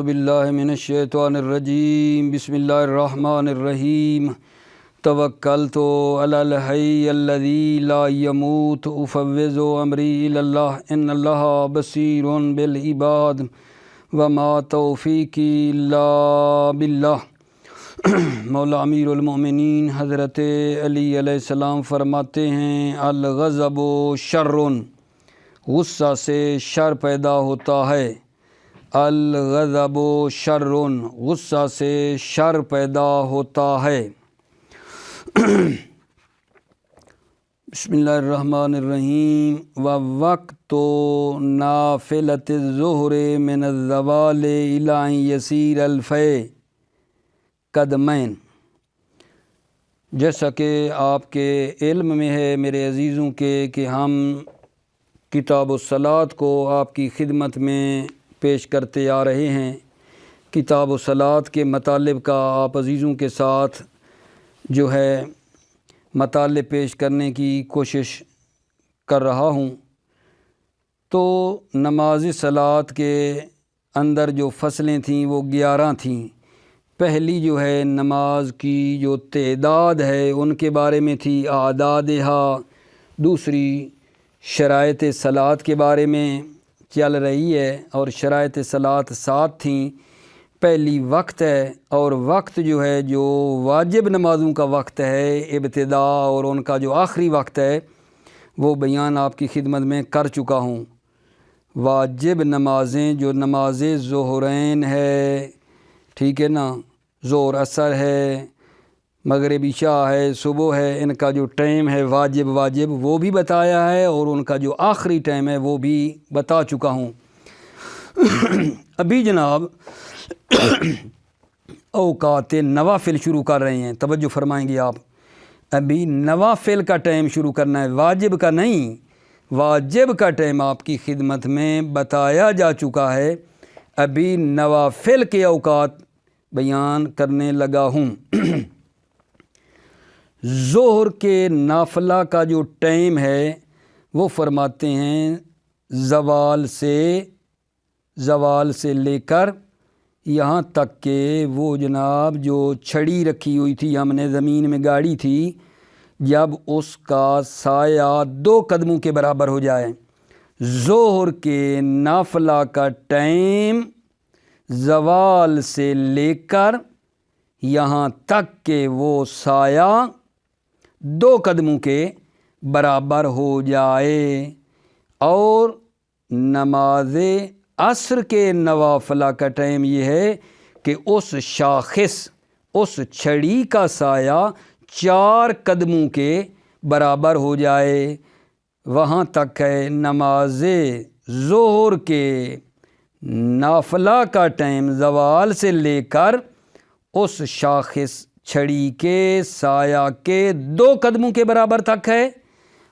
باللہ من الشیطان الرجیم بسم اللہ الرحمن الرحیم توکلت علی الحی الذی لا یموت افوض امری الی اللہ ان اللہ بصیر بالعباد وما توفیقی الا باللہ۔ مولا امیر المؤمنین حضرت علی علیہ السلام فرماتے ہیں الغضب شر، غصہ سے شر پیدا ہوتا ہے۔ الغضب شر، غصہ سے شر پیدا ہوتا ہے۔ بسم اللہ الرحمن الرحیم ووقت نافلۃ الظہر من الزوال الی ان یسیر الفی قدمین۔ جیسا کہ آپ کے علم میں ہے میرے عزیزوں کے کہ ہم کتاب الصلاۃ کو آپ کی خدمت میں پیش کرتے آ رہے ہیں۔ کتاب الصلاۃ کے مطالب کا آپ عزیزوں کے ساتھ جو ہے مطالب پیش کرنے کی کوشش کر رہا ہوں۔ تو نماز صلاۃ کے اندر جو فصلیں تھیں وہ 11 تھیں۔ پہلی جو ہے نماز کی جو تعداد ہے ان کے بارے میں تھی، اعدادہا۔ دوسری شرائط صلاۃ کے بارے میں چل رہی ہے، اور شرائط صلاۃ 7 تھیں۔ پہلی وقت ہے، اور وقت جو ہے جو واجب نمازوں کا وقت ہے ابتدا، اور ان کا جو آخری وقت ہے وہ بیان آپ کی خدمت میں کر چکا ہوں۔ واجب نمازیں جو نماز ظہرین ہے، ٹھیک ہے نا، ظہر اثر ہے، مغرب عشاء ہے، صبح ہے، ان کا جو ٹائم ہے واجب وہ بھی بتایا ہے، اور ان کا جو آخری ٹائم ہے وہ بھی بتا چکا ہوں۔ ابھی جناب اوقات نوافل شروع کر رہے ہیں، توجہ فرمائیں گے آپ۔ ابھی نوافل کا ٹائم شروع کرنا ہے، واجب کا نہیں۔ واجب کا ٹائم آپ کی خدمت میں بتایا جا چکا ہے، ابھی نوافل کے اوقات بیان کرنے لگا ہوں۔ ظہر کے نافلہ کا جو ٹائم ہے وہ فرماتے ہیں زوال سے لے کر یہاں تک کہ وہ جناب جو چھڑی رکھی ہوئی تھی ہم نے زمین میں گاڑی تھی، جب اس کا سایہ 2 قدموں کے برابر ہو جائے۔ ظہر کے نافلہ کا ٹائم زوال سے لے کر یہاں تک کہ وہ سایہ 2 قدموں کے برابر ہو جائے۔ اور نماز عصر کے نوافلہ کا ٹائم یہ ہے کہ اس شاخص، اس چھڑی کا سایہ 4 قدموں کے برابر ہو جائے۔ وہاں تک ہے نماز ظہر کے نافلہ کا ٹائم زوال سے لے کر اس شاخص چھڑی کے سایہ کے 2 قدموں کے برابر تک ہے،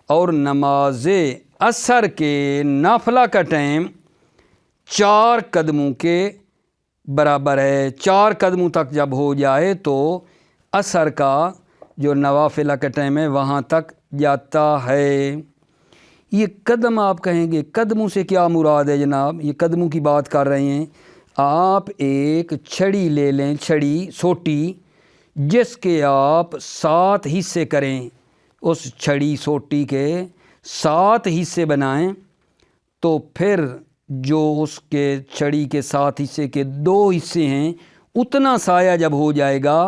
اور نماز عصر کے نافلہ کا ٹائم 4 قدموں کے برابر ہے۔ 4 قدموں تک جب ہو جائے تو عصر کا جو نوافلہ کا ٹائم ہے وہاں تک جاتا ہے۔ یہ قدم آپ کہیں گے قدموں سے کیا مراد ہے جناب؟ یہ قدموں کی بات کر رہے ہیں۔ آپ ایک چھڑی لے لیں، چھڑی سوٹی، جس کے آپ 7 حصے کریں، اس چھڑی سوٹی کے 7 حصے بنائیں، تو پھر جو اس کے چھڑی کے 7 حصے کے 2 حصے ہیں اتنا سایہ جب ہو جائے گا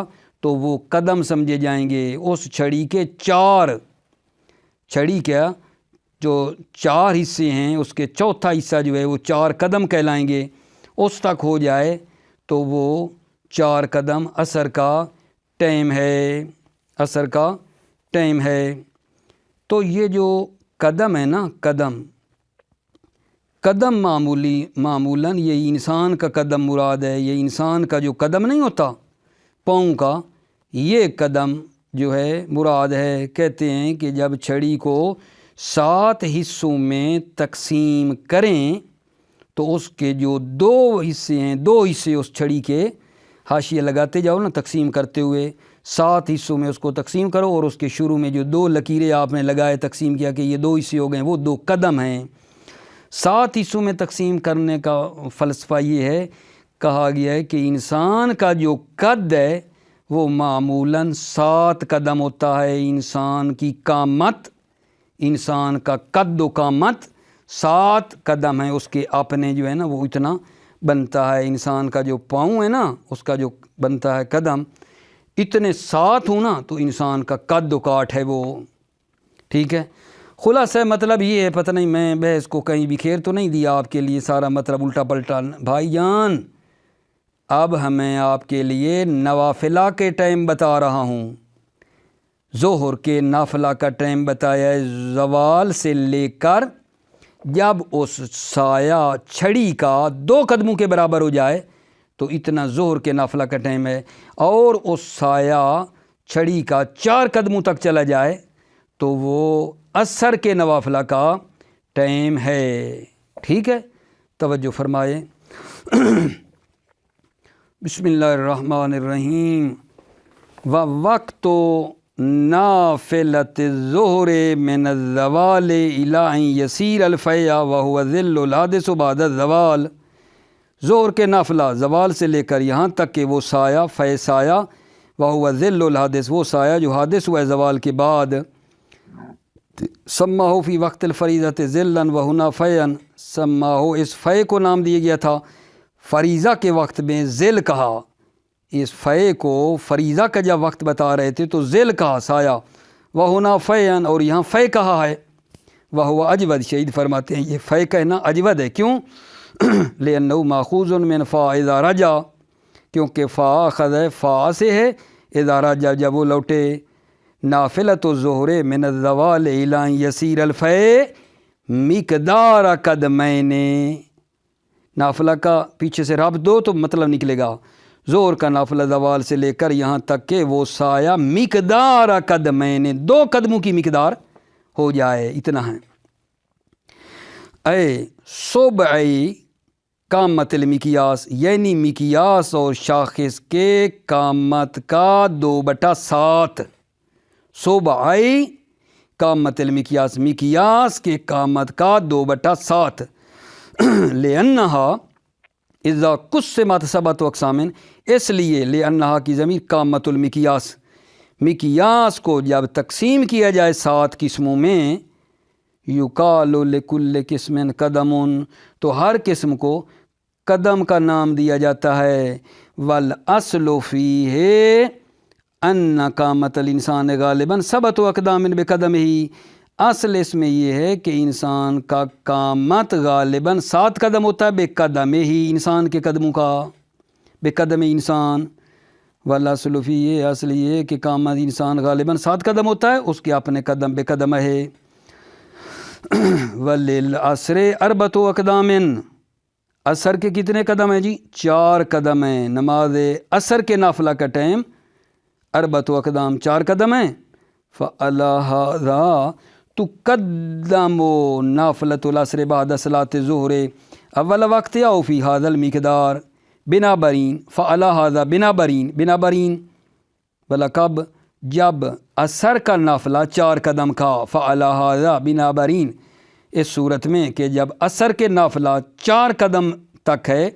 تو وہ قدم سمجھے جائیں گے۔ اس چھڑی کے 4 چھڑی کیا جو 4 حصے ہیں اس کے چوتھا حصہ جو ہے وہ 4 قدم کہلائیں گے۔ اس تک ہو جائے تو وہ 4 قدم عصر کا ٹائم ہے، عصر کا ٹائم ہے۔ تو یہ جو قدم ہے نا، قدم معمولاً یہ انسان کا قدم مراد ہے۔ یہ انسان کا جو قدم نہیں ہوتا پاؤں کا، یہ قدم جو ہے مراد ہے۔ کہتے ہیں کہ جب چھڑی کو 7 حصوں میں تقسیم کریں تو اس کے جو 2 حصے ہیں، 2 حصے اس چھڑی کے حاشیہ لگاتے جاؤ نا، تقسیم کرتے ہوئے 7 حصوں میں اس کو تقسیم کرو، اور اس کے شروع میں جو 2 لکیریں آپ نے لگائے تقسیم کیا کہ یہ 2 حصے ہو گئے، وہ 2 قدم ہیں۔ 7 حصوں میں تقسیم کرنے کا فلسفہ یہ ہے کہا گیا ہے کہ انسان کا جو قد ہے وہ معمولاً 7 قدم ہوتا ہے. انسان کی قامت، انسان کا قد و قامت 7 قدم ہے. اس کے اپنے جو ہے نا وہ اتنا بنتا ہے. انسان کا جو پاؤں ہے نا اس کا جو بنتا ہے قدم، اتنے 7 ہوں نا تو انسان کا قد و کاٹ ہے وہ. ٹھیک ہے. خلاصہ مطلب یہ ہے، پتہ نہیں میں بحث کو کہیں بھی کھیر تو نہیں دیا آپ کے لیے، سارا مطلب الٹا پلٹا. بھائی جان اب ہمیں آپ کے لیے نوافلہ کے ٹائم بتا رہا ہوں. ظہر کے نافلہ کا ٹائم بتایا ہے زوال سے لے کر جب اس سایہ چھڑی کا 2 قدموں کے برابر ہو جائے تو اتنا ظہر کے نافلہ کا ٹائم ہے، اور اس سایہ چھڑی کا 4 قدموں تک چلا جائے تو وہ عصر کے نوافلہ کا ٹائم ہے. ٹھیک ہے، توجہ فرمائے. بسم اللہ الرحمن الرحیم. وقت نافلۃ الظہر من الزوال الی ان یسیر الفیء وهو ظل الحادث بعد الزوال. ظہر کے نافلہ زوال سے لے کر یہاں تک کہ وہ سایہ فے سایہ وهو ظل الحادث، وہ سایہ جو حادث ہوا ہے زوال کے بعد. سماہ فی وقت الفریضۃ ظلا وہنا فیئن، سماہ اس فے کو نام دیا گیا تھا فریضہ کے وقت میں ذل کہا. اس فے کو فریضہ کا جب وقت بتا رہے تھے تو ذل کہا سایہ، وہنا فیئن اور یہاں فے کہا ہے. وہو اجود، شہید فرماتے ہیں یہ فے کہنا اجود ہے. کیوں؟ لأنه ماخوذ من فا اذا رجا، کیونکہ فا اخذ ہے فا سے ہے، اذا رجا جب وہ لوٹے. نافلۃ الظہر من الزوال الی ان یسیر الفیء مقدار قدمین. نافلہ کا پیچھے سے رب دو تو مطلب نکلے گا ظہر کا نافلہ زوال سے لے کر یہاں تک کہ وہ سایہ مقدار قدمین 2 قدموں کی مقدار ہو جائے، اتنا ہے. اے صبعی قامت المقیاس، یعنی مقیاس اور شاخص کے قامت کا 2/7. صبعی قامت المقیاس، مقیاس کے قامت کا 2/7. لأنہا اذا قسمت 7 اقسام، اس لیے لأنہا کی ضمیر قامت المقیاس، مقیاس کو جب تقسیم کیا جائے 7 قسموں میں، یقال لکل قسم قدم، تو ہر قسم کو قدم کا نام دیا جاتا ہے. والاصل فیہ ان قامت الانسان غالباً 7 اقدام بقدمہ، اصل اس میں یہ ہے کہ انسان کا قامت غالباً 7 قدم ہوتا ہے بقدمہ ہی، انسان کے قدموں کا، بقدم انسان. والاصل فیہ، اصل یہ ہے کہ قامت انسان غالباً 7 قدم ہوتا ہے، اس کے اپنے قدم بقدمہ ہے. وللعصر 4 اقدام، عصر کے کتنے قدم ہیں جی؟ 4 قدم ہیں. نماز عصر کے نافلہ کا ٹائم 4 اقدام 4 قدم ہیں. فعلی ھذا تقدم نافلۃ العصر بعد صلاۃ الظہر اول وقت او فی ھذا المقدار. بنابراین فعلی ھذا، بنابراین بلا کب؟ جب عصر کا نافلہ 4 قدم کا. فعلی ھذا، بنابراین اس صورت میں کہ جب عصر کے نافلہ 4 قدم تک ہے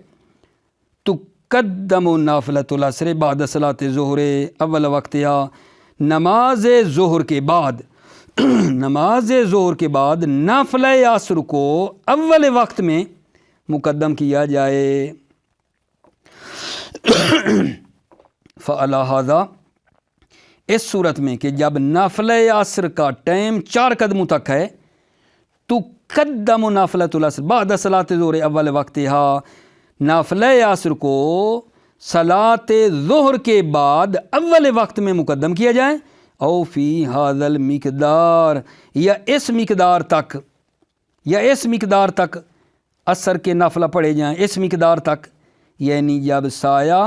تو قدم نافلۃ العصر بعد صلاۃ الظہر اول وقتیا، نماز ظہر کے بعد نماز ظہر کے بعد نافلہ عصر کو اول وقت میں مقدم کیا جائے. فعلی ھذا، اس صورت میں کہ جب نافلہ عصر کا ٹائم 4 قدموں تک ہے تو قدم نافلۃ العصر بعد صلاۃ الظہر اول وقتہا، نافلہ عصر کو صلاۃ ظہر کے بعد اول وقت میں مقدم کیا جائے. او فی ھذا المقدار، یا اس مقدار تک عصر کے نافلہ پڑھے جائیں، اس مقدار تک، یعنی جب سایہ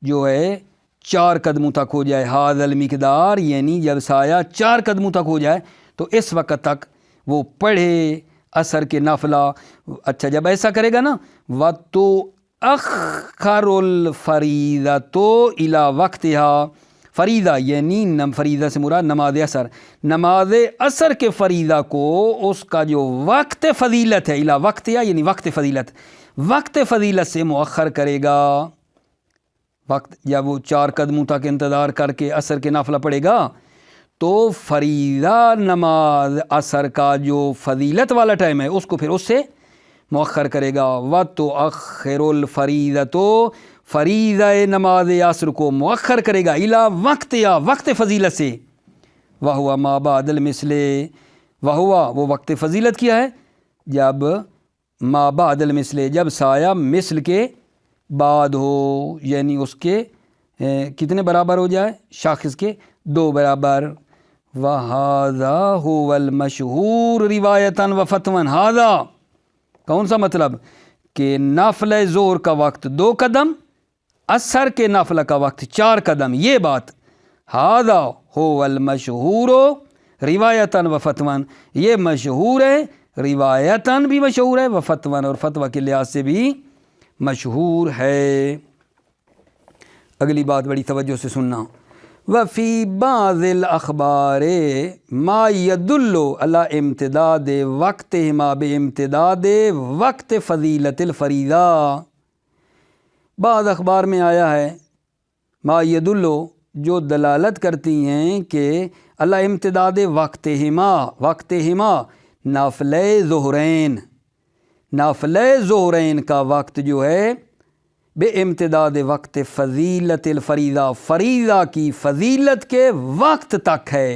جو ہے 4 قدموں تک ہو جائے. ھذا المقدار یعنی جب سایہ 4 قدموں تک ہو جائے تو اس وقت تک وہ پڑھے عصر کے نافلہ. اچھا جب ایسا کرے گا نا، وَتُؤَخَّرُ الْفَرِيضَةُ إِلَى وَقْتِهَا، فریضہ یعنی فریضہ سے مراد نماز عصر، نماز عصر کے فریضہ کو اس کا جو وقت فضیلت ہے، الی وقتہا یعنی وقت فضیلت، وقت فضیلت سے مؤخر کرے گا. وقت جب وہ 4 قدموں تک انتظار کر کے عصر کے نافلہ پڑھے گا تو فریضہ نماز عصر کا جو فضیلت والا ٹائم ہے اس کو پھر اس سے مؤخر کرے گا. وَتُؤَخِّرُ الْفَرِيضَةُ فریضہ نماز عصر کو مؤخر کرے گا الا وقت یا وقت فضیلت سے. وَهُوَ مَا بَعْدَ الْمِثْلِ وَهُوَ وہ وقت فضیلت کیا ہے جب ما بعد المثل جب سایہ مثل کے بعد ہو یعنی اس کے کتنے برابر ہو جائے شاخص کے 2 برابر. وَهَذَا هُوَ الْمَشْهُورُ رِوَایَةً وَفَتْوًا هَذَا کون سا مطلب کہ نافلہ ظہر کا وقت 2 قدم عصر کے نافلہ کا وقت 4 قدم یہ بات. هَذَا هُوَ الْمَشْهُورُ رِوَایَةً وَفَتْوًا یہ مشہور ہے روایتاً بھی مشہور ہے وفتواً اور فتویٰ کے لحاظ سے بھی مشہور ہے. اگلی بات بڑی توجہ سے سننا. وفی بعض الاخبار ما يدل على امتداد وقتهما بامتداد وقت فضیلت الفریضہ. بعض اخبار میں آیا ہے ما يدل جو دلالت کرتی ہیں کہ على امتداد وقتهما نافلہ ظہرین کا وقت جو ہے بے امتداد وقت فضیلت الفریضہ فریضہ کی فضیلت کے وقت تک ہے.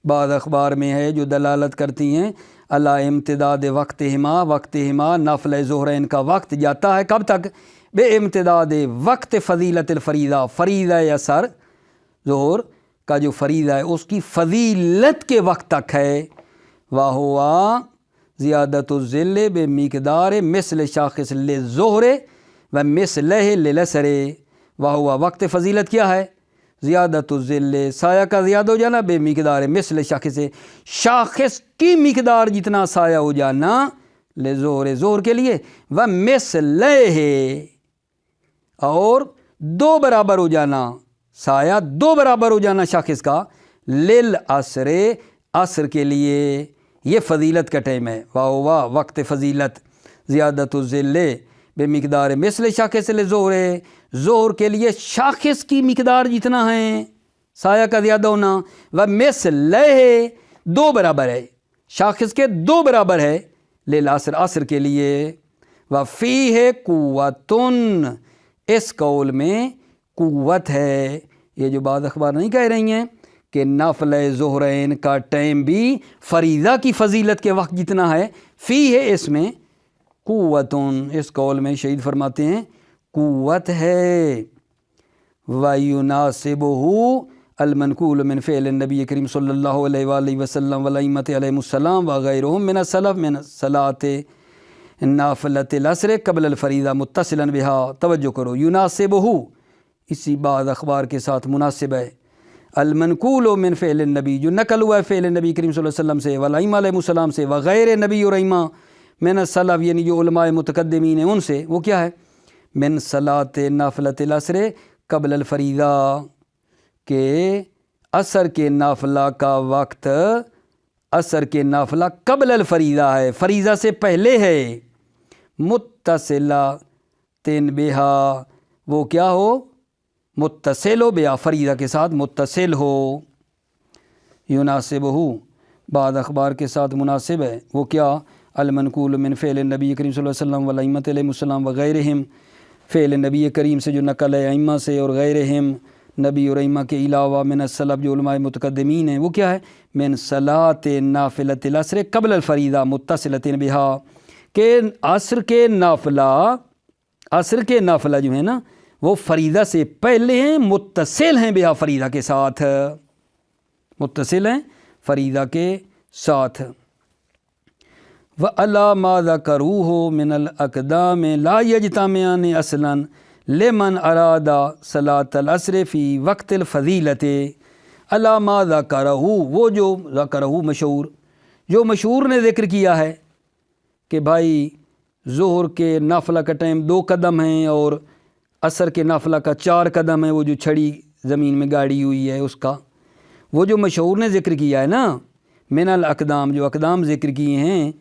بعض اخبار میں ہے جو دلالت کرتی ہیں علی امتداد وقتہما نافلہ ظہرین کا وقت جاتا ہے کب تک بے امتداد وقت فضیلت الفریضہ فریضہ عصر ظہر کا جو فریضہ ہے اس کی فضیلت کے وقت تک ہے. وَهُوَ زیادت الظل بمقدار مثل شاخص للظہر ومثلہ للعصر. وَهُوَ وقت فضیلت کیا ہے زیادت الظل سایہ کا زیادہ ہو جانا بمقدار مثل شاخص کی مقدار جتنا سایہ ہو جانا ظہر کے لیے ومثلہ اور 2 برابر ہو جانا سایہ 2 برابر ہو جانا شاخص کا للعصر عصر کے لیے یہ فضیلت کا ٹائم ہے. واہ وقت فضیلت زیادت الظل بے مقدار مثل شاخص ظہر کے لیے شاخص کی مقدار جتنا ہے سایہ کا زیادہ ہونا و مثلہ 2 برابر ہے شاخص کے 2 برابر ہے للعصر عصر کے لیے. وفیہ قوتن اس قول میں قوت ہے. یہ جو بعض اخبار نہیں کہہ رہی ہیں کہ نافلہ ظہرین کا ٹائم بھی فریضہ کی فضیلت کے وقت جتنا ہے فی ہے اس میں قوتن اس قول میں شہید فرماتے ہیں قوت ہے. وَيُنَاسِبُهُ المنقول من فعل النبی کریم صلی اللہ علیہ وآلہ وسلم والائمۃ علیہم السلام وغیرہم من السلف من صلاۃ نافلۃ العصر قبل الفریضہ متصلا بها. توجہ کرو یناسبہ اسی بعض اخبار کے ساتھ مناسب ہے. المنقول من فعل النبی جو نقل ہوا ہے فعل نبی کریم صلی اللہ علیہ وسلم سے والائمہ علیہ السلام سے وغیر نبی اور ائمہ من السلف یعنی جو علماء متقدمین ہیں ان سے وہ کیا ہے من صلاۃ نافلۃ العصر قبل الفریضہ کہ عصر کے نافلہ کا وقت عصر کے نافلہ قبل الفریضہ ہے فریضہ سے پہلے ہے. متصلہ بہا وہ کیا ہو متصل ہو بیا فریضہ کے ساتھ متصل ہو. یناسبہ بعض اخبار کے ساتھ مناسب ہے وہ کیا المنقول من فعل النبی کریم صلی اللہ علیہ وسلم والائمۃ علیہم السلام وغیرہم فعل نبی کریم سے جو نقل ہے ائمہ سے اور غیرہم نبی اور ائمہ کے علاوہ من السلف جو علماء متقدمین ہیں وہ کیا ہے من صلاۃ نافلۃ العصر قبل الفریضہ متصلۃ بہا کہ عصر کے نافلہ جو ہے نا وہ فریضہ سے پہلے ہیں متصل ہیں بہا فریضہ کے ساتھ متصل ہیں فریضہ کے ساتھ. وَعَلَى مَا ذَكَرُوهُ مِنَ الْأَقْدَامِ لَا يَجْتَمِعَانِ أَصْلًا لِمَنْ أَرَادَ صَلَاةَ الْعَصْرِ فِي وَقْتِ الْفَضِيلَةِ. عَلَى مَا ذَكَرَهُ وہ جو ذکرہ جو مشہور نے ذکر کیا ہے کہ بھائی ظہر کے نافلہ کا ٹائم 2 قدم ہیں اور عصر کے نافلہ کا 4 قدم ہے وہ جو چھڑی زمین میں گاڑی ہوئی ہے اس کا وہ جو مشہور نے ذکر کیا ہے نا من الاقدام جو اقدام ذکر کیے ہیں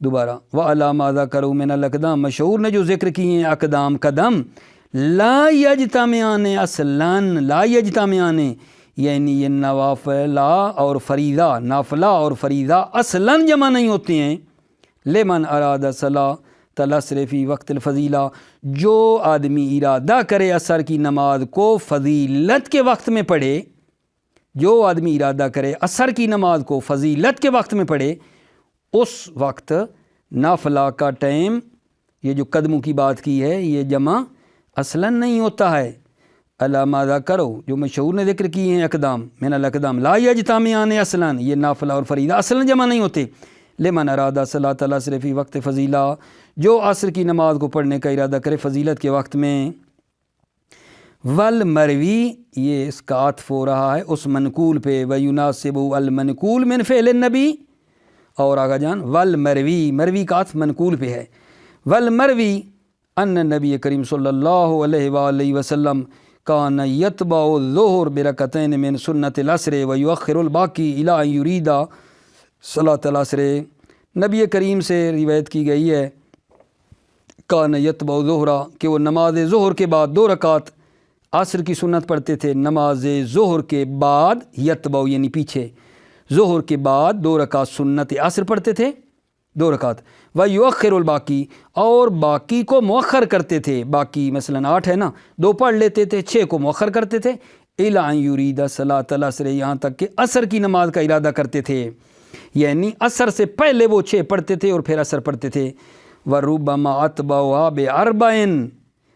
دوبارہ وَعَلَىٰ مَا ذَكَرُوا مِنَ الْأَقْدَامِ، مشہور نے جو ذکر کیے ہیں اقدام قدم، لا یجتمعان اصلاً، لا یجتمعان یعنی یہ نوافلہ اور فریضہ، نافلہ اور فریضہ اصلاً جمع نہیں ہوتے ہیں، لمن اراد صلاۃ العصر فی وقت الفضیلہ، جو آدمی ارادہ کرے عصر کی نماز کو فضیلت کے وقت میں پڑھے، جو آدمی ارادہ کرے عصر کی نماز کو فضیلت کے وقت میں پڑھے، اس وقت نافلہ کا ٹائم، یہ جو قدموں کی بات کی ہے یہ جمع اصلاً نہیں ہوتا ہے۔ علامہ کرو جو مشہور نے ذکر کیے ہیں اقدام، من الاقدام لا یجتمعان اصلاً، یہ نافلہ اور فریضہ اصلاً جمع نہیں ہوتے، لمن ارادہ صلاۃ العصر فی وقت فضیلہ، جو عصر کی نماز کو پڑھنے کا ارادہ کرے فضیلت کے وقت میں۔ والمروی، یہ اس کا عطف ہو رہا ہے اس منقول پہ، ویناسب المنقول من فعل النبی، اور آگا جان والمروی، مروی کا عطف منقول پہ ہے، والمروی ان نبی کریم صلی اللہ علیہ وآلہ وسلم کان یتبع الظہر برکعتین من سنت العصر ویؤخر الباقی الی ان یرید صلاۃ العصر، نبی کریم سے روایت کی گئی ہے کان یتبع الظہر، کہ وہ نماز ظہر کے بعد 2 رکعت عصر کی سنت پڑھتے تھے، نماز ظہر کے بعد، یتبع یعنی پیچھے، ظہر کے بعد 2 رکعت سنت عصر پڑھتے تھے، 2 رکعت، ویؤخر الباقی، اور باقی کو مؤخر کرتے تھے، باقی مثلا 8 ہے نا، 2 پڑھ لیتے تھے، 6 کو مؤخر کرتے تھے، الی ان یرید صلاۃ العصر، یہاں تک کہ عصر کی نماز کا ارادہ کرتے تھے، یعنی عصر سے پہلے وہ 6 پڑھتے تھے اور پھر عصر پڑھتے تھے۔ وربما اتبعها ب4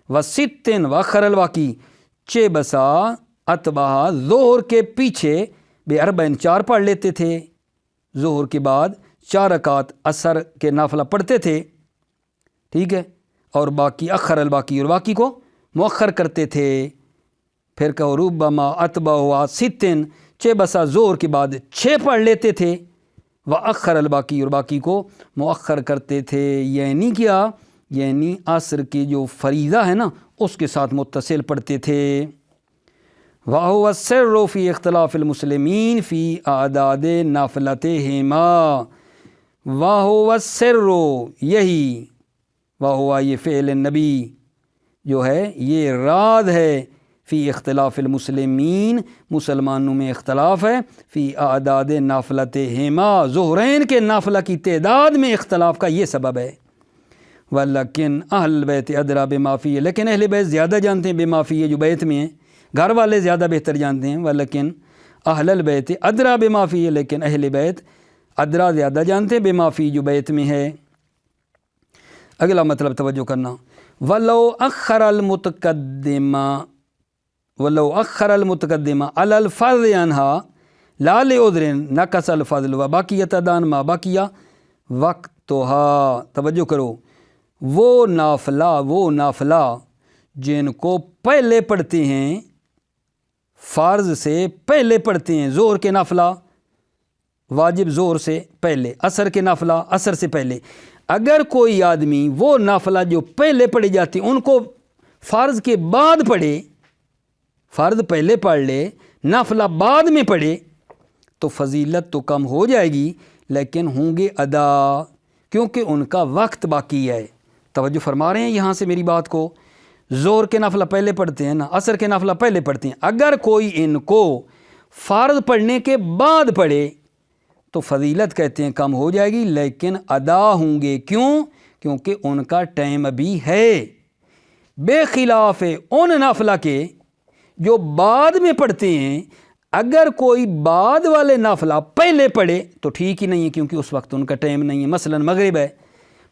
و6 واخر الباقی، چہ بسا اتبع ظہر کے پیچھے ب4 4 پڑھ لیتے تھے، ظہر کے بعد 4 رکعت عصر کے نافلہ پڑھتے تھے، ٹھیک ہے، اور باقی اخر الباقی، اور باقی کو مؤخر کرتے تھے۔ پھر کہو ربما اتبع 6، چہ بسا ظہر کے بعد 6 پڑھ لیتے تھے، واخر الباقی، اور باقی کو مؤخر کرتے تھے، یعنی کیا، یعنی عصر کی جو فریضہ ہے نا اس کے ساتھ متصل پڑھتے تھے۔ وَهُوَ السِّرُّ فِي اخْتِلَافِ الْمُسْلِمِينَ فِي أَعْدَادِ نَافِلَتِهِمَا، وَهُوَ السِّرُّ، یہی وَهُوَ یہ فعل نبی جو ہے یہ راز ہے، فی اختلاف المسلمین، مسلمانوں میں اختلاف ہے، فی اعداد نافلتہما، ظہرین کے نافلہ کی تعداد میں اختلاف کا یہ سبب ہے۔ ولیکن اہل بیت ادری بما فیہ، لیکن اہل بیت زیادہ جانتے ہیں بما فیہ، جو بیت میں ہیں، گھر والے زیادہ بہتر جانتے ہیں، ولیکن اہل البیت ادری بما فیہ، لیکن اہل بیت ادری زیادہ جانتے ہیں بما فیہ، جو بیت میں ہے۔ اگلا مطلب توجہ کرنا، ولو اخر المتقدم علی الفرض عنہا لا لعذر نقص الفضل وبقیت دان ما بقی وقتها، توجہ کرو، وہ نافلہ جن کو پہلے پڑھتے ہیں، فرض سے پہلے پڑھتے ہیں، ظہر کے نافلہ واجب ظہر سے پہلے، عصر کے نافلہ عصر سے پہلے، اگر کوئی آدمی وہ نافلہ جو پہلے پڑھی جاتی ان کو فرض کے بعد پڑھے، فرض پہلے پڑھ لے نافلہ بعد میں پڑھے، تو فضیلت تو کم ہو جائے گی لیکن ہوں گے ادا، کیونکہ ان کا وقت باقی ہے۔ توجہ فرما رہے ہیں یہاں سے میری بات کو، ظہر کے نافلہ پہلے پڑھتے ہیں نا، عصر کے نافلہ پہلے پڑھتے ہیں، اگر کوئی ان کو فرض پڑھنے کے بعد پڑھے تو فضیلت کہتے ہیں کم ہو جائے گی لیکن ادا ہوں گے، کیوں؟ کیونکہ ان کا ٹائم ابھی ہے، بے خلاف ان نافلہ کے جو بعد میں پڑھتے ہیں، اگر کوئی بعد والے نافلہ پہلے پڑھے تو ٹھیک ہی نہیں ہے، کیونکہ اس وقت ان کا ٹائم نہیں ہے۔ مثلا مغرب ہے،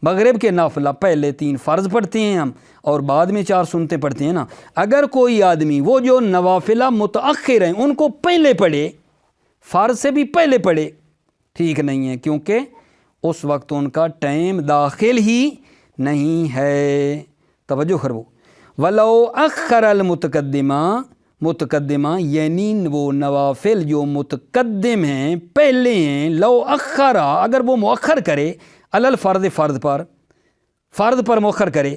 مغرب کے نافلہ پہلے 3 فرض پڑھتے ہیں ہم اور بعد میں 4 سنتے پڑھتے ہیں نا، اگر کوئی آدمی وہ جو نوافلہ متأخر ہیں ان کو پہلے پڑھے، فرض سے بھی پہلے پڑھے، ٹھیک نہیں ہے، کیونکہ اس وقت ان کا ٹائم داخل ہی نہیں ہے۔ توجہ کرو، ولو اخر متقدمہ یعنی وہ نوافل جو متقدم ہیں، پہلے ہیں، لو اخرا، اگر وہ مؤخر کرے، علی الفرض، فرض پر مؤخر کرے،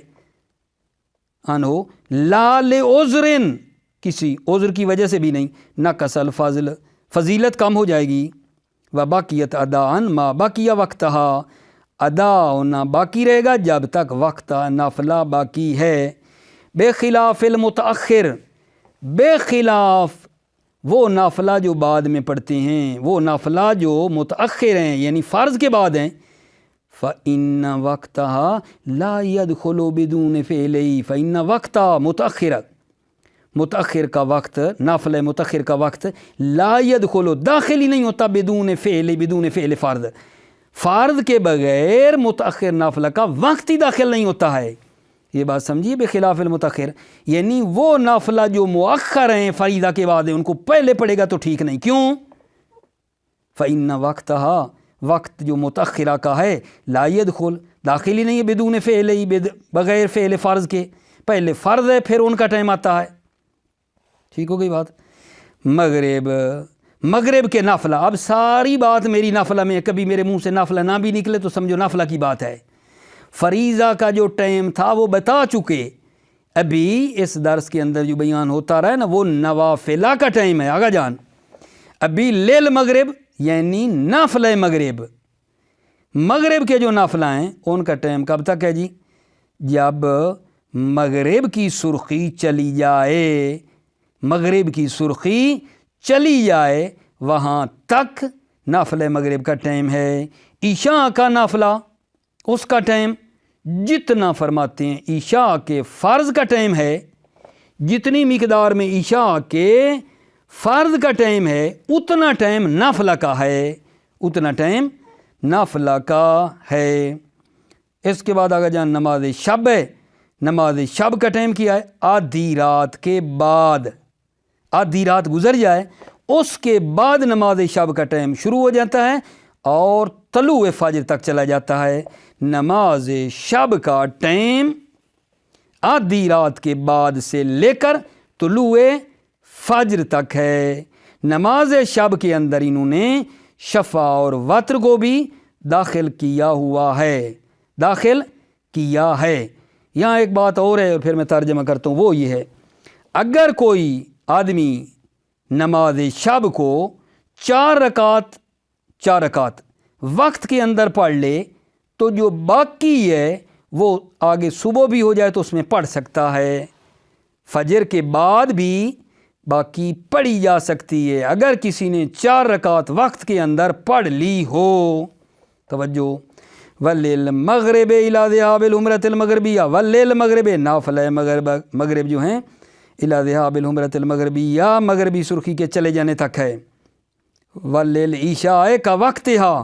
انہو لا لعذر، کسی عذر کی وجہ سے بھی نہیں، نقص الفضل، فضیلت کم ہو جائے گی، وبقیت اداء ما بقی وقتها، ادا ہونا باقی رہے گا جب تک وقت نافلہ باقی ہے۔ بخلاف المتأخر، بے خلاف وہ نافلہ جو بعد میں پڑھتے ہیں، وہ نافلہ جو متأخر ہیں یعنی فرض کے بعد ہیں، فَإِنَّ وَقْتَهَا لَا يَدْخُلُ بِدُونِ فِعْلِهِ، فَإِنَّ وَقْتَ متأخر کا وقت، نافلہ متأخر کا وقت لا يدخل داخل ہی نہیں ہوتا بدون فعل فرض، فرض کے بغیر متأخر نافلہ کا وقت ہی داخل نہیں ہوتا ہے۔ یہ بات سمجھیے، بخلاف المتأخر یعنی وہ نافلہ جو مؤخر ہیں فریضہ کے بعد ہیں ان کو پہلے پڑھے گا تو ٹھیک نہیں، کیوں؟ فَإِنَّ وَقْتَهَا، وقت جو متأخرہ کا ہے لا يدخل داخل ہی نہیں ہے بدون فعل، بغیر فعل فرض کے، پہلے فرض ہے پھر ان کا ٹائم آتا ہے۔ ٹھیک ہو گئی بات؟ مغرب کے نافلہ، اب ساری بات میری نافلہ میں، کبھی میرے منہ سے نافلہ نہ بھی نکلے تو سمجھو نافلہ کی بات ہے۔ فریضہ کا جو ٹائم تھا وہ بتا چکے، ابھی اس درس کے اندر جو بیان ہوتا رہا ہے نا وہ نوافلہ کا ٹائم ہے آگا جان۔ ابھی لیل مغرب یعنی نافلہ مغرب، مغرب کے جو نافلہ ہیں ان کا ٹائم کب تک ہے جی؟ جب مغرب کی سرخی چلی جائے، مغرب کی سرخی چلی جائے وہاں تک نافلہ مغرب کا ٹائم ہے۔ عشاء کا نافلہ اس کا ٹائم جتنا فرماتے ہیں عشاء کے فرض کا ٹائم ہے، جتنی مقدار میں عشاء کے فرض کا ٹائم ہے اتنا ٹائم نافلہ کا ہے، اتنا ٹائم نافلہ کا ہے۔ اس کے بعد آگے جان نماز شب ہے، نماز شب کا ٹائم کیا ہے؟ آدھی رات کے بعد، آدھی رات گزر جائے اس کے بعد نماز شب کا ٹائم شروع ہو جاتا ہے اور طلوع فجر تک چلا جاتا ہے۔ نماز شب کا ٹائم آدھی رات کے بعد سے لے کر طلوع فجر تک ہے۔ نماز شب کے اندر انہوں نے شفع اور وتر کو بھی داخل کیا ہوا ہے، داخل کیا ہے۔ یہاں ایک بات اور ہے اور پھر میں ترجمہ کرتا ہوں، وہ یہ ہے اگر کوئی آدمی نماز شب کو 4 رکعت وقت کے اندر پڑھ لے تو جو باقی ہے وہ آگے صبح بھی ہو جائے تو اس میں پڑھ سکتا ہے، فجر کے بعد بھی باقی پڑھی جا سکتی ہے اگر کسی نے 4 رکعت وقت کے اندر پڑھ لی ہو۔ توجہ، وَلِلْمَغْرِبِ إِلَى ذِهَابِ الْعُمْرَةِ الْمَغْرِبِيَّةِ، وَلِلْمَغْرِبِ نافلہ مغرب جو ہیں إِلَى ذِهَابِ الْعُمْرَةِ الْمَغْرِبِيَّةِ مغربی سرخی کے چلے جانے تک ہے۔ وَلِلْعِشَاءِ کا وقتها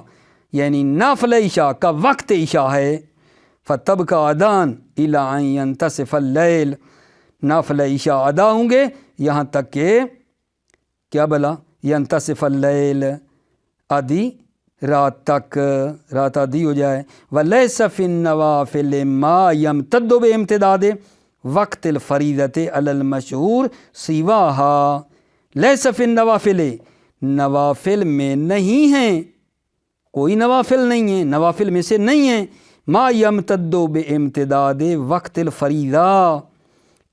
یعنی نافلہ عشاء کا وقت عشاء ہے۔ فَتَبْقَى أَدَانِ إِلَىٰ أَن يَنْتَصِفَ اللَّيْلِ، نافلہ عشاء ادا ہوں گے یہاں تک کہ کیا بلا يَنْتَصِفَ اللَّيْلِ، آدھی رات تک، رات آدھی ہو جائے۔ وَلَيْسَ فِي النَّوَافِلِ مَا يَمْتَدُّ بِامْتِدَادِ وقت الفریضۃ علی المشہور سواہا، لیس فی النوافل، نوافل میں نہیں ہیں، کوئی نوافل نہیں ہیں، نوافل میں سے نہیں ہیں، ما یمتد بامتداد وقت الفریضہ،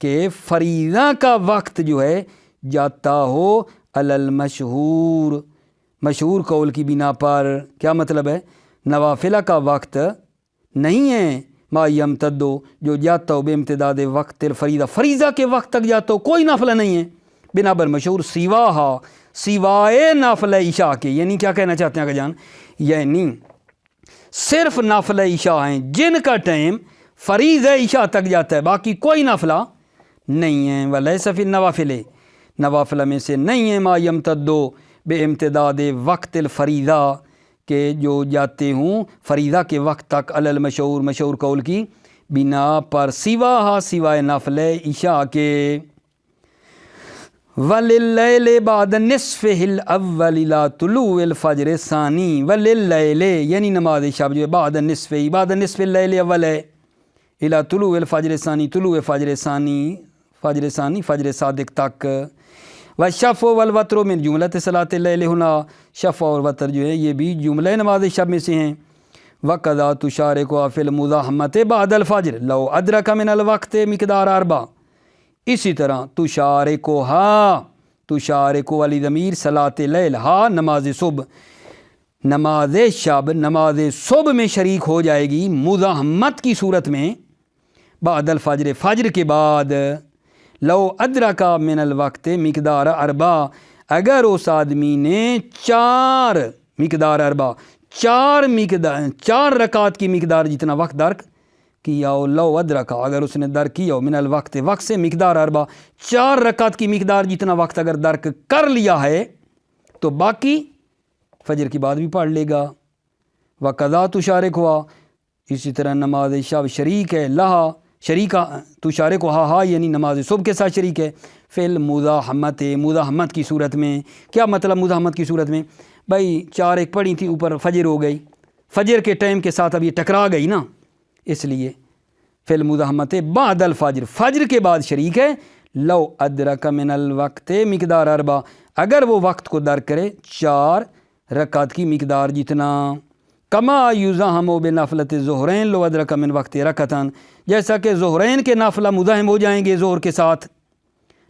کہ فریضہ کا وقت جو ہے جاتا ہو علی المشہور، مشہور قول کی بنا پر۔ کیا مطلب ہے؟ نوافلہ کا وقت نہیں ہے ما یمتد جو جاتا ہو بے امتداد وقت الفریضہ، فریضہ کے وقت تک جاتا ہو، کوئی نافلہ نہیں ہے بنا بر مشہور سواہا، سوائے نافلہ عشاء کے۔ یعنی کیا کہنا چاہتے ہیں کہ جان، یعنی صرف نافلہ عشاء ہیں جن کا ٹائم فریضہ عشاء تک جاتا ہے، باقی کوئی نافلہ نہیں ہے۔ ولیس فی النوافل، نوافلہ میں سے نہیں ہے ما یمتد بے امتداد وقت الفریضہ، کہ جو جاتے ہوں فریضہ کے وقت تک علی المشہور، مشہور قول کی بنا پر، سواہا سوائے نافلہ عشاء کے۔ وَلِلَّيْلِ بَعْدَ نِصْفِهِ الْأَوَّلِ إِلَىٰ طُلُوعِ الْفَجْرِ الثَّانِي، وَلِلَّيْلِ یعنی نماز شب جو ہے بعد نصف، بعد نصف اللیل اول ہے، إِلَىٰ طُلُوعِ الْفَجْرِ الثَّانِي، طلوع فجر ثانی، فجر ثانی فجر صادق تک۔ والشفع والوتر من جملۃ صلاۃ اللیل، ہونا شفع اور وتر جو ہے یہ بھی جملہ نماز شب میں سے ہیں۔ وَقَضَا تُشَارِكُهَا فِي الْمُزَاحَمَةِ بَعْدَ الْفَجْرِ لَوْ أَدْرَكَ مِنَ الْوَقْتِ مِقْدَارَ 4۔ اسی طرح تشارکوہا، تشارکو والی ضمیر صلاۃ اللیل، ہا نماز صبح، نماز شب نماز صبح میں شریک ہو جائے گی مزاحمت کی صورت میں بعد الفجر فجر کے بعد لو ادرکا من الوقت مقدار اربع اگر اس آدمی نے چار رکعت کی مقدار جتنا وقت درک کیا ہو، لو ادرکا اگر اس نے درک کیا ہو من الوقت وقت سے مقدار اربع 4 رکعت کی مقدار جتنا وقت اگر درک کر لیا ہے تو باقی فجر کی بعد بھی پڑھ لے گا۔ وقضا تشارک ہوا اسی طرح نماز شب شریک ہے لہا شریکہ تشارک ہا یعنی نماز صبح کے ساتھ شریک ہے فی المزاحمت کی صورت میں۔ کیا مطلب مزاحمت کی صورت میں؟ بھائی 4 ایک پڑھی تھی اوپر فجر ہو گئی، فجر کے ٹائم کے ساتھ اب یہ ٹکرا گئی نا، اس لیے فی المزاحمت بعد الفجر فجر کے بعد شریک ہے لو ادرک من الوقت مقدار اربع اگر وہ وقت کو درک کرے 4 رکعت کی مقدار جتنا۔ کما یزاحم بنفلۃ الظہرین لو ادرک من وقت رکعتان جیسا کہ ظہرین کے نافلہ مزاحم ہو جائیں گے ظہر کے ساتھ،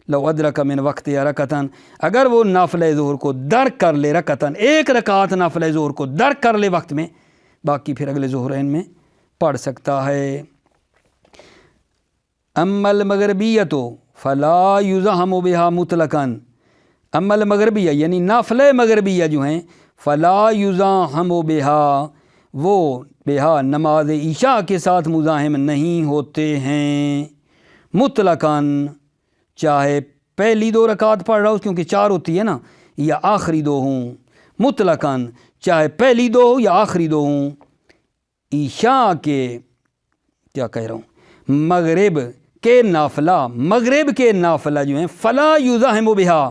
لو ادرک من وقت رکعتان اگر وہ نافلہ ظہر کو درک کر لے رکعتان 1 رکعت نافلہ ظہر کو درک کر لے وقت میں، باقی پھر اگلے ظہرین میں پڑھ سکتا ہے۔ اما المغربیۃ فلا یزاحم بها مطلقا اما المغربیہ یعنی نافلہ مغربیہ جو ہیں فلا یزاحم بها وہ بها نماز عشاء کے ساتھ مزاحم نہیں ہوتے ہیں مطلقاً، چاہے پہلی 2 رکعت پڑھ رہا ہو کیونکہ 4 ہوتی ہے نا، یا آخری 2 ہوں، مطلقاً چاہے پہلی 2 ہو یا آخری 2 ہوں۔ عشاء کے کیا کہہ رہا ہوں مغرب کے نافلہ جو ہیں فلا یزاحم بها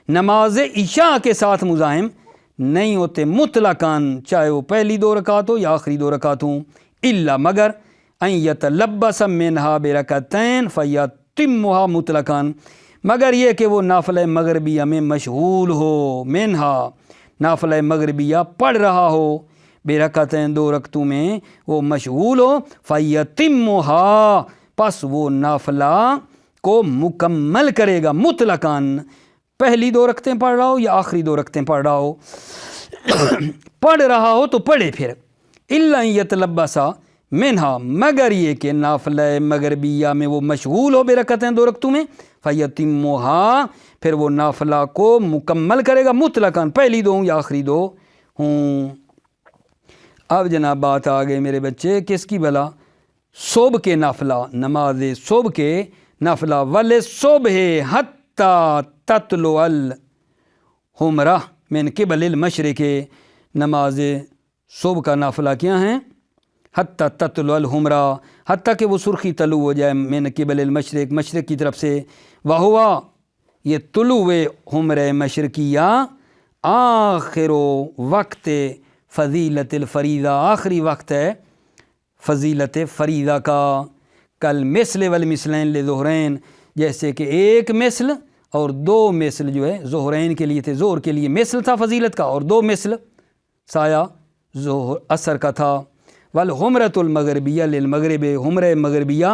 نماز عشاء کے ساتھ مزاحم نہیں ہوتے مطلقاً، چاہے وہ پہلی 2 رکعت ہو یا آخری 2 رکعت ہوں، الا مگر ان یتلبس منها برکعتین فیتمها مطلقاً مگر یہ کہ وہ نافلہ مغربیہ میں مشغول ہو، نافلہ مغربیہ پڑھ رہا ہو برکعتین 2 رکعتوں میں وہ مشغول ہو، فیتمها پس وہ نافلہ کو مکمل کرے گا مطلقاً، پہلی 2 رکعتیں پڑھ رہا ہو یا آخری 2 رکعتیں پڑھ رہا ہو پڑھ رہا ہو تو پڑھے پھر، الا ان یتلبس منها مگر یہ کہ نافلہ مغربیہ میں وہ مشغول ہو برکعتیں 2 رکعتوں میں، فیتمها پھر وہ نافلہ کو مکمل کرے گا مطلقاً، پہلی 2 ہوں یا آخری 2 ہوں۔ اب جناب بات آ گئی میرے بچے کس کی بھلا؟ صبح کے نافلہ، نماز صبح کے نافلہ ول صبح حتی تطلع الحمرہ من قبل المشرق نماز صبح کا نافلہ کیا ہیں؟ حتی تطلع الحمرہ حتیٰ کہ وہ سرخی طلوع ہو جائے من قبل المشرق مشرق کی طرف سے، وہوا یہ طلوع حمرہ مشرقیہ آخر وقت فضیلت الفریضہ آخری وقت ہے فضیلت فریضہ کا، کل مثل والمثلین لظہرین جیسے کہ 1 مثل اور 2 مثل جو ہے ظہرین کے لیے تھے، ظہر کے لیے مثل تھا فضیلت کا اور 2 مثل سایہ ظہر اثر کا تھا۔ والحمرۃ المغربیہ للمغرب حمرہ مغربیہ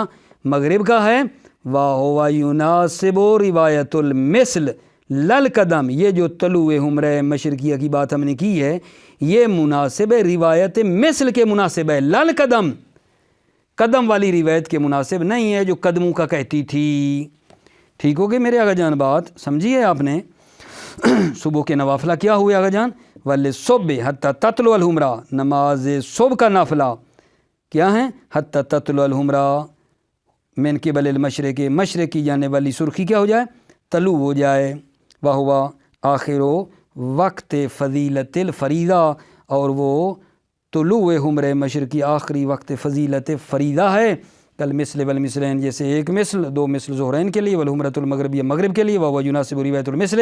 مغرب کا ہے، وَهُوَ يُنَاسِبُ روایت المثل للقدم یہ جو طلوع حمرہ مشرقیہ کی بات ہم نے کی ہے یہ مناسب ہے روایت مثل کے مناسب ہے، للقدم قدم والی روایت کے مناسب نہیں ہے جو قدموں کا کہتی تھی۔ ٹھیک ہو گئی میرے آقا جان بات سمجھیے آپ نے؟ صبح کے نوافلہ کیا ہوئے آقا جان؟ وَلِلصُّبْحِ حَتَّى تَطْلُعَ الْحُمْرَہ نماز صبح کا نافلہ کیا ہیں؟ حَتَّى تَطْلُعَ الْحُمْرَہ من قبل المشرق مشرق کی جانے والی سرخی کیا ہو جائے؟ طلوع ہو جائے، وَهُوَ آخر وقت فضیلت الفریضہ اور وہ طلوع حمرہ مشرقی آخری وقت فضیلت فریضہ ہے، کل مثل والمثلین جیسے 1 مثل 2 مثل ظہرین کے لیے، والحمرۃ المغربیہ مغرب کے لیے، وَهُوَ يُنَاسِبُ روایت المثل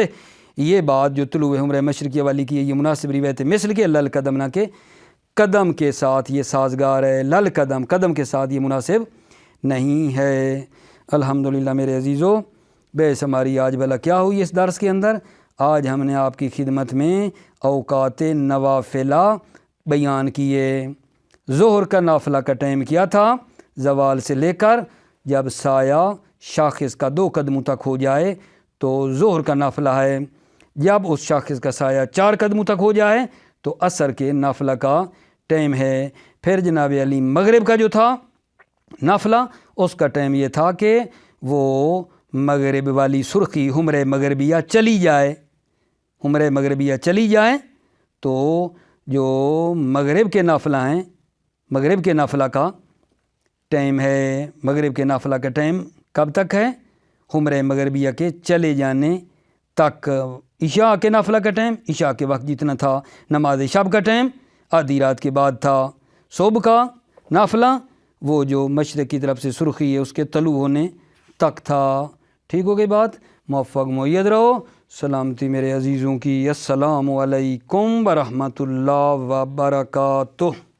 یہ بات جو طلوع حمرہ مشرقیہ والی کی ہے یہ مناسب روایت مثل کے للقدم نہ کہ قدم کے ساتھ یہ سازگار ہے، للقدم قدم کے ساتھ یہ مناسب نہیں ہے۔ الحمدللہ میرے عزیزو بحث ہماری آج بھلا کیا ہوئی اس درس کے اندر؟ آج ہم نے آپ کی خدمت میں اوقات نوافلہ بیان کیے۔ ظہر کا نافلہ کا ٹائم کیا تھا؟ زوال سے لے کر جب سایہ شاخص کا 2 قدموں تک ہو جائے تو ظہر کا نافلہ ہے، جب اس شاخص کا سایہ 4 قدموں تک ہو جائے تو عصر کے نافلہ کا ٹائم ہے۔ پھر جناب علی مغرب کا جو تھا نافلہ اس کا ٹائم یہ تھا کہ وہ مغرب والی سرخی حمرہ مغربیہ چلی جائے، حمرہ مغربیہ چلی جائے تو جو مغرب کے نافلہ ہیں، مغرب کے نافلہ کا ٹائم ہے، مغرب کے نافلہ کا ٹائم کب تک ہے؟ حمرہ مغربیہ کے چلے جانے تک۔ عشاء کے نافلہ کا ٹائم، عشاء کے وقت جتنا تھا، نماز شب کا ٹائم آدھی رات کے بعد تھا۔ صبح کا نافلہ وہ جو مشرق کی طرف سے سرخی ہے اس کے طلوع ہونے تک تھا۔ ٹھیک ہو گئی بات؟ موفق مؤید رہو، سلامتی میرے عزیزوں کی۔ السلام علیکم ورحمۃ اللہ وبرکاتہ۔